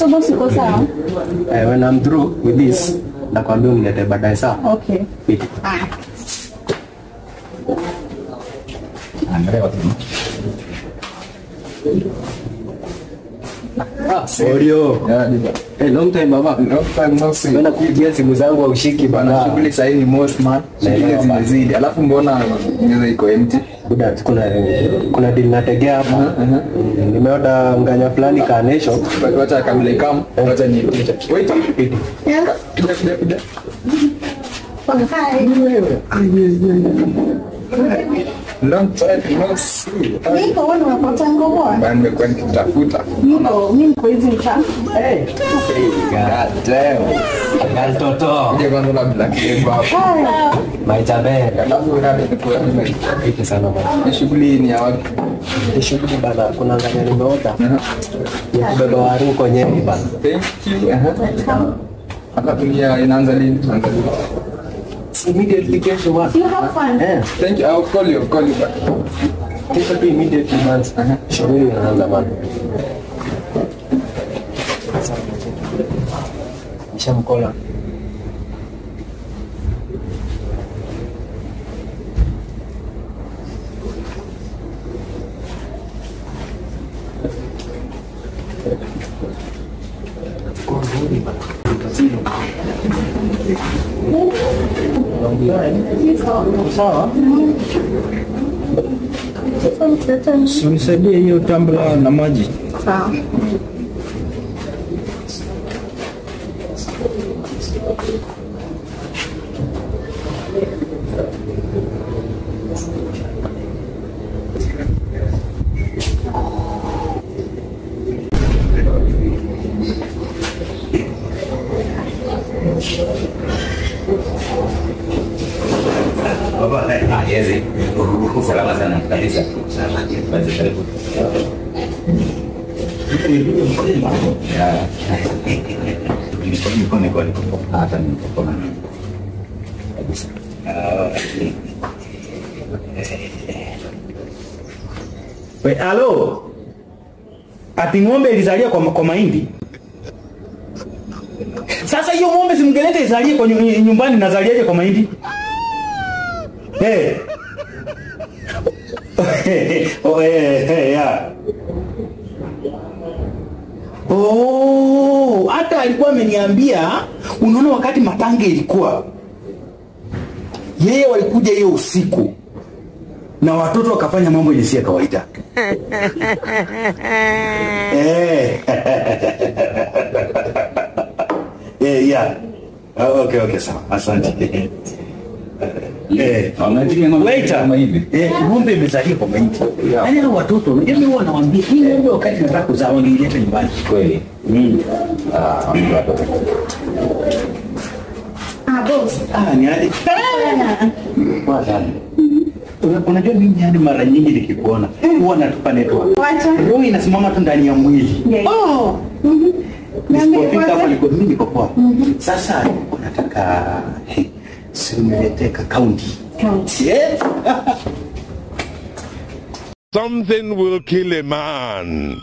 So boss uko sawa? When I'm through with this, nakwambia unilete baadaye sawa? Okay. Angalia watu. Audio. Hey, long time baba. Long time no see. Bana kupigia simu zangu au ushiki bana. Shughuli sasa ni most man. Shughuli zimezidi. Alafu mbona nyeza iko empty? Buda kuna deal nategea hapa. Nimeoda nganya fulani Carnation. Wacha kabla ikam. Wacha ni picha. Wait. Yes. Pida. Long time no see. Niko wana unapata ngoa. Bana nimekuwa nikitafuta. Niko hizi mcha. Hey. God damn. Gal toto. Ndio kwanza na black hapa. Maichabe. Alafu nani nikuwa Pite sana bana. shughuli ni ya wapi? Shughuli bana kuna nganya nimeoda. Ya kubeba waru kwa Nyeri bana. Thank you. Alafu ni inaanza lini? Immediately kesho bana. You have fun. Thank you. I'll call you back. Kesho tu immediately bana. Shughuli inaanza bana. Nishamkola. Sawa? Unisaidie hiyo tumbler na maji. Sawa. Baba, yezi. Salama sana kabisa. Basi karibu. Niko. Hata niko. Kabisa. Halo. Ati ng'ombe ilizalia kwa mahindi. Sasa hiyo ng'ombe simgelete izalie kwa nyumbani na zaliaje kwa mahindi? Yeah. Oh, hata alikuwa ameniambia, unaona wakati matanga ilikuwa. Yeye walikuja hiyo usiku. Na watoto wakafanya mambo yenye si ya kawaida. Yeah. Okay, sawa. Asante. Waiter, ng'ombe imezalia kwa mahindi. Yaani hao watoto, unajua mimi huwa nawaambia, hii ng'ombe wakati nataka kuzaa wangeileta nyumbani. Kweli. Boss. Ni hadi. Unajua mimi hadi mara nyingi nikikuona, huwa natupa network. Wacha. Roho inasimama tu ndani ya mwili. Oh. Nisipofika hapo niko mimi niko poa. Sasa nataka simleteka county. Yes. Something will kill a man.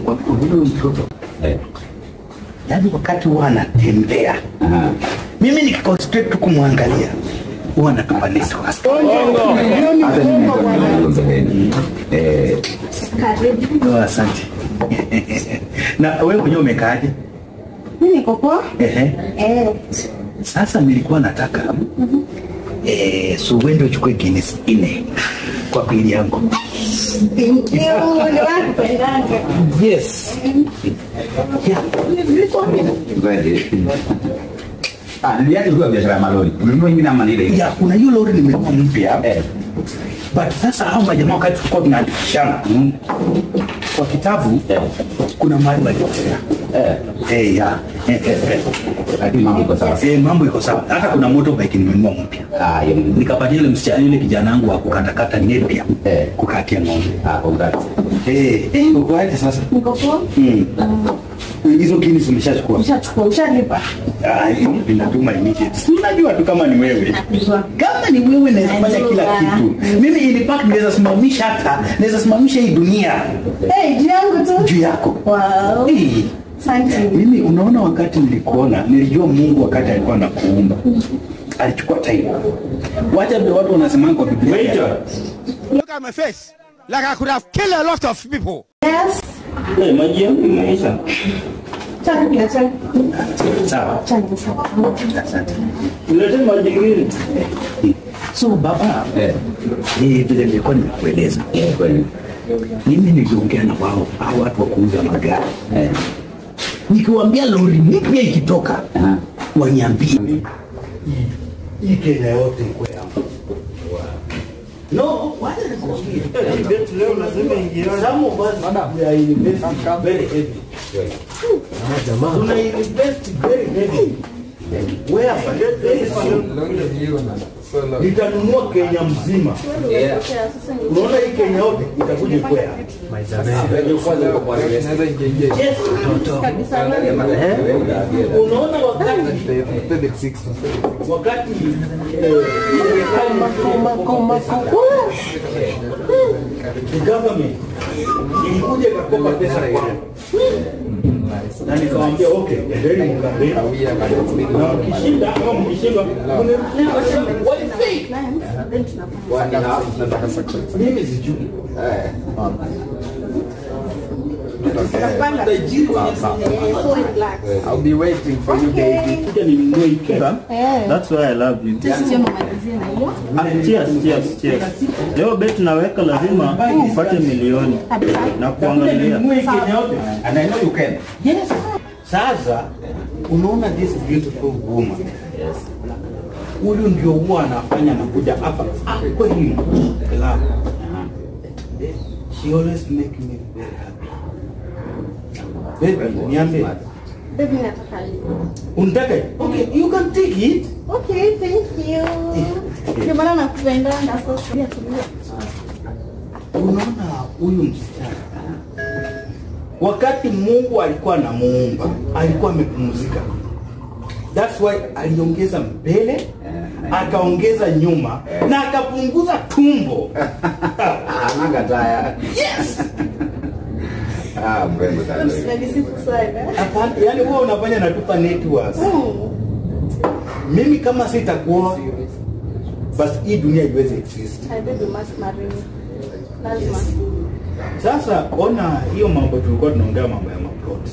Kwa huyo mtoto. Yaani wakati huwa anatembea. Mimi nikiconcentrate tu kumwangalia. Huwa natupa network. Karibu. Asante. Na wewe mwenyewe umekaaje? Mimi niko poa. Sasa nilikuwa nataka so uende uchukue Guinness 4 kwa pili yangu. Thank you. Ni wanapendanga. Yes. Niliaje kwa biashara malori. Ununua ingine ama ile? Ya, kuna hiyo lori nimenunua mpya. But sasa hao majamaa wakati tulikuwa tunaandikishana kwa kitabu kuna mahali walikosea. Lakini mambo iko sawa. Mambo iko sawa. Hata kuna motorbike nimenunua mpya. Nikapatia ile msichana yule kijana wangu wa kukatakata nepia kukatia ng'ombe. Congrats. Uko aje sasa? Niko poa. Hizo kini umeshachukua. Ushachukua, ushalipa. Ninatuma immediate. Si unajua tu kama ni wewe. Kama ni wewe naweza fanya kila kitu. Mimi in fact naweza simamisha hata, naweza simamisha hii dunia. Juu yangu tu. Juu yako. Wow. Asante. Mimi unaona wakati nilikuona, nilijua Mungu wakati alikuwa anakuumba. Alichukua time. Wacha vile watu wanasema kwa Biblia. Look at my face. Like I could have killed a lot of people. Yes. Maji yangu imeisha. Chakula. Sawa. Chakula. Asante. Ulete maji ngine. So baba, vile nilikuwa nimekueleza. Kweli. Mimi niliongea na wao, hao watu wa kuuza magari. Nikiwaambia lori mpya ikitoka, waniambie hii Kenya yote kwa yangu. No, wacha nikwambie. Leo lazima ingie. Some of us we are investing very heavy. Jamaa. Tuna invest very heavy. Where nitanunua Kenya mzima. Unaona hii Kenya yote itakuja kwa unaona wakati the government ilikuja ikakopa pesa kwangu na nikamwambia okay, endeni mkaambia na mkishinda ama mkishindwa mimi sijui I'll be waiting for you, baby. That's why I love you. Cheers. Leo bet naweka lazima upate milioni na kuangalia. And I know you can. Yes. Sasa unaona this beautiful woman. Yes. Huyu ndio huwa anafanya nakuja hapa kwa hii club. She always make me very happy. Baby, niambie. Baby, nataka hii. Unataka? Okay, you can take it. Okay, thank you. Ndio maana nakupenda na sasa. Unaona huyu msichana wakati Mungu alikuwa anamuumba alikuwa amepumzika. That's why aliongeza mbele, akaongeza nyuma na akapunguza tumbo. Anakataya. Yes. Mrembo sana. Hapana, yani wewe unafanya natupa networks. Mimi kama sitakuoa basi hii dunia haiwezi exist. Sasa ona hiyo mambo tulikuwa tunaongea mambo ya maplot.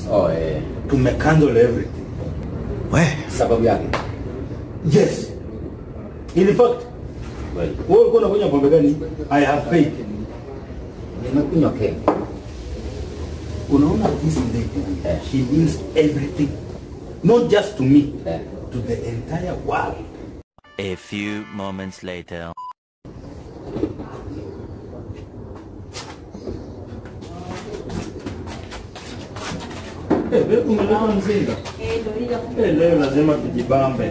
Tumecancel everything. Sababu yake. Yes. In fact, wewe ulikuwa unakunywa pombe gani? I have paid. Nimekunywa Kenya. Unaona this lady, she means everything. Not just to me, to the entire world. A few moments later. Wewe umeleta mzinga? Leo lazima tujibambe.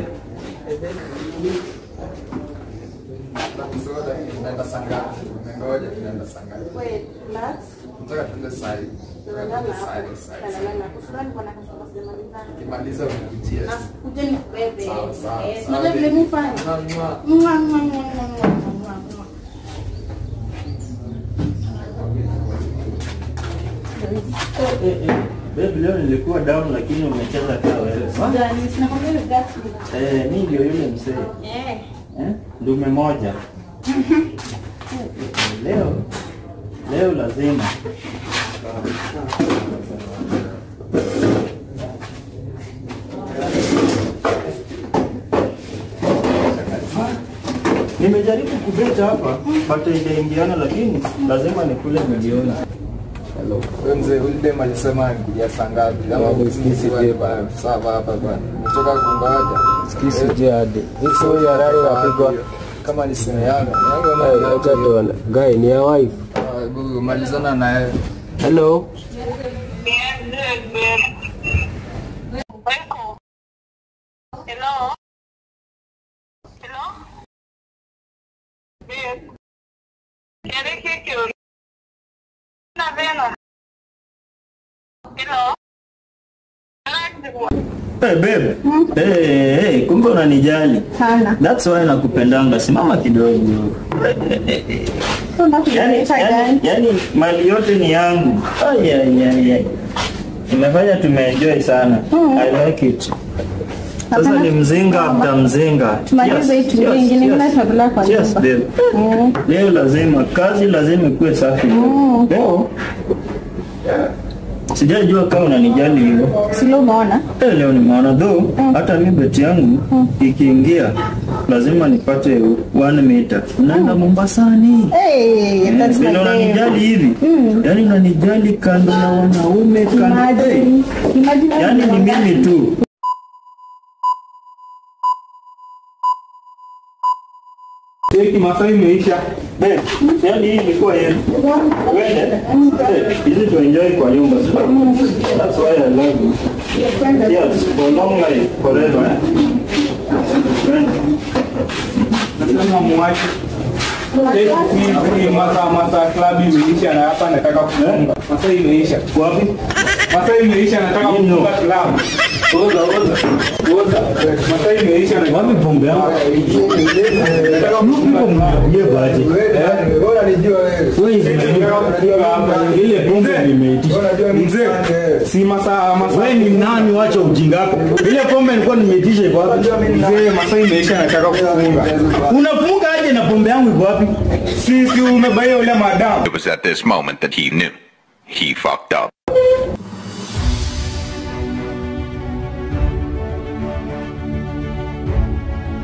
Tunaenda sanga. Ngoja tunaenda sanga. Wait, let's. Nataka tuende sai. Kimaliza ukujia. Kuja ni bebe. Sawa. Unajua vile mimi fanya? Baby leo nilikuwa down lakini umecheza kama wewe. Gani sinakwambia gati. Mimi ndio yule mzee. Ndume moja. Leo lazima. Nimejaribu kubeta hapa, pata inaingiana lakini lazima nikule milioni. Hello. Mzee ule alisema kuja saa ngapi? Kama usikisi wewe bana. Sawa hapa bwana. Nitoka kungoja. Sikisi je hadi. Hizo ya raio yapigwa kama ni simu yangu. Acha tuone. Guy ni ya wife. Malizana na yeye. Hello. Hello. Hello. Yes. Hello. Hey babe. Hey, kumbe unanijali. Sana. That's why nakupendanga. Simama kidogo. Yani mali yote ni yangu. Ay. Imefanya tumeenjoy sana. I like it. Sasa ni mzinga after mzinga. Tumalize hii nyingine mimi nataka kwa nyumba. Yes, babe. Leo lazima kazi lazima ikuwe safi. Leo sijajua kama unanijali hivyo. Sio umeona? Leo nimeona though hata mimi beti yangu ikiingia lazima nipate 1 meter. Unaenda Mombasani. That's my name. Unanijali hivi? Yaani unanijali kando na wanaume kando. Imagine. Yaani ni mimi tu. Eki Masai imeisha. Babe, yaani hii ilikuwa yenu. Hizi tu enjoy kwa nyumba. That's why I love you. Yes, for long life, forever. Nasema muache. Eki Masa club imeisha na hapa nataka kufunga. Masai imeisha. Wapi? Masai imeisha nataka kufunga club. Oza. Masai imeisha na Wapi pombe yangu? nataka kufunga club. Ye baje. Bora nijua wewe. Ile pombe nimeitisha. Mzee, si Masa Wewe ni nani wacha ujinga wako? Ile pombe nilikuwa nimeitisha iko wapi? Mzee, Masai imeisha nataka kufunga. Unafunga aje na pombe yangu iko wapi? Si umebaia ule madam. It was at this moment that he knew. He fucked up.